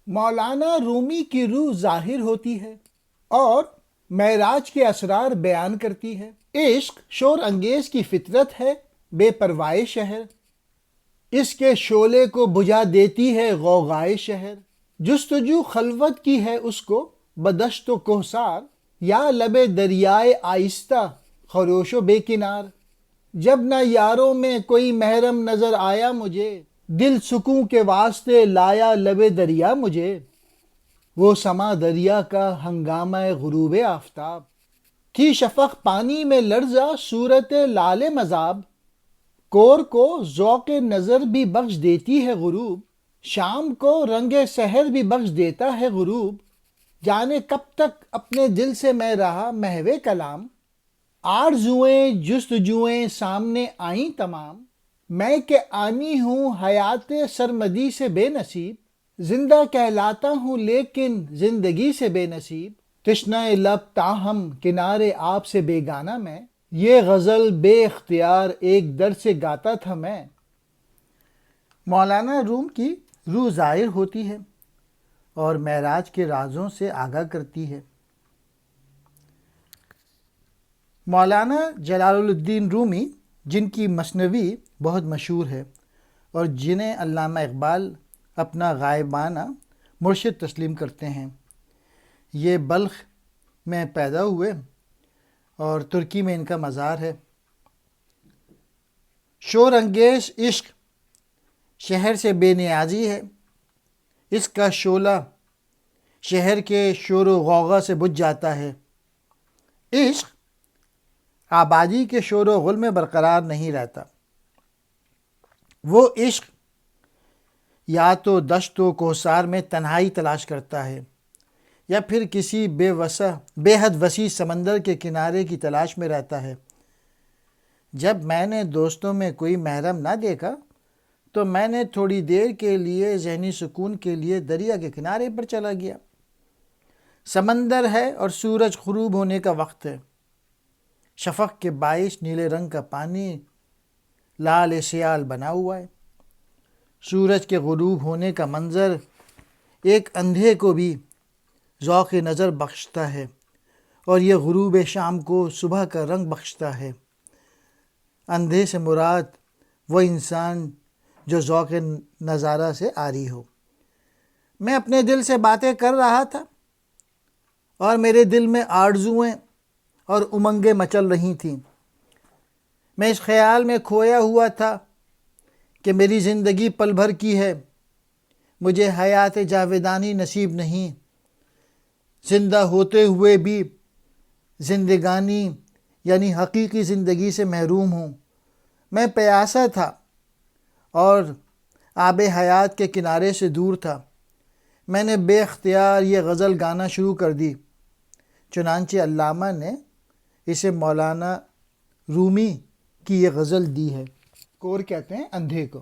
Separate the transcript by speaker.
Speaker 1: مولانا رومی کی روح ظاہر ہوتی ہے اور معراج کے اسرار بیان کرتی ہے۔ عشق شور انگیز کی فطرت ہے، بے پروائے شہر، اس کے شعلے کو بجھا دیتی ہے غوغائے شہر۔ جستجو خلوت کی ہے اس کو بدشت و کوثار، یا لب دریائے آہستہ خروش و بے کنار۔ جب نہ یاروں میں کوئی محرم نظر آیا مجھے، دل سکوں کے واسطے لایا لب دریا مجھے۔ وہ سما دریا کا ہنگامہ غروب آفتاب، تھی شفق پانی میں لرزا صورت لال مذاب۔ کور کو ذوق نظر بھی بخش دیتی ہے غروب، شام کو رنگ سحر بھی بخش دیتا ہے غروب۔ جانے کب تک اپنے دل سے میں رہا محو کلام، آرزوئیں جستجوئیں سامنے آئیں تمام۔ میں کہ آنی ہوں حیات سرمدی سے بے نصیب، زندہ کہلاتا ہوں لیکن زندگی سے بے نصیب۔ تشنہ لب تاہم کنارے آپ سے بیگانہ میں، یہ غزل بے اختیار ایک در سے گاتا تھا میں۔ مولانا روم کی روح ظاہر ہوتی ہے اور معراج کے رازوں سے آگاہ کرتی ہے۔ مولانا جلال الدین رومی، جن کی مثنوی بہت مشہور ہے اور جنہیں علامہ اقبال اپنا غائبانہ مرشد تسلیم کرتے ہیں، یہ بلخ میں پیدا ہوئے اور ترکی میں ان کا مزار ہے۔ شور انگیز عشق شہر سے بے نیازی ہے، اس کا شعلہ شہر کے شور و غوغا سے بجھ جاتا ہے۔ عشق آبادی کے شور و غل میں برقرار نہیں رہتا، وہ عشق یا تو دشت و کوثار میں تنہائی تلاش کرتا ہے یا پھر کسی بے حد وسیع سمندر کے کنارے کی تلاش میں رہتا ہے۔ جب میں نے دوستوں میں کوئی محرم نہ دیکھا تو میں نے تھوڑی دیر کے لیے ذہنی سکون کے لیے دریا کے کنارے پر چلا گیا۔ سمندر ہے اور سورج غروب ہونے کا وقت ہے، شفق کے باعث نیلے رنگ کا پانی لال سیال بنا ہوا ہے۔ سورج کے غروب ہونے کا منظر ایک اندھے کو بھی ذوق نظر بخشتا ہے اور یہ غروب شام کو صبح کا رنگ بخشتا ہے۔ اندھے سے مراد وہ انسان جو ذوق نظارہ سے عاری ہو۔ میں اپنے دل سے باتیں کر رہا تھا اور میرے دل میں آرزوئیں اور امنگیں مچل رہی تھیں۔ میں اس خیال میں کھویا ہوا تھا کہ میری زندگی پل بھر کی ہے، مجھے حیات جاویدانی نصیب نہیں، زندہ ہوتے ہوئے بھی زندگانی یعنی حقیقی زندگی سے محروم ہوں۔ میں پیاسا تھا اور آب حیات کے کنارے سے دور تھا۔ میں نے بے اختیار یہ غزل گانا شروع کر دی۔ چنانچہ علامہ نے اسے مولانا رومی کی یہ غزل دی ہے۔ کور کہتے ہیں اندھے کو۔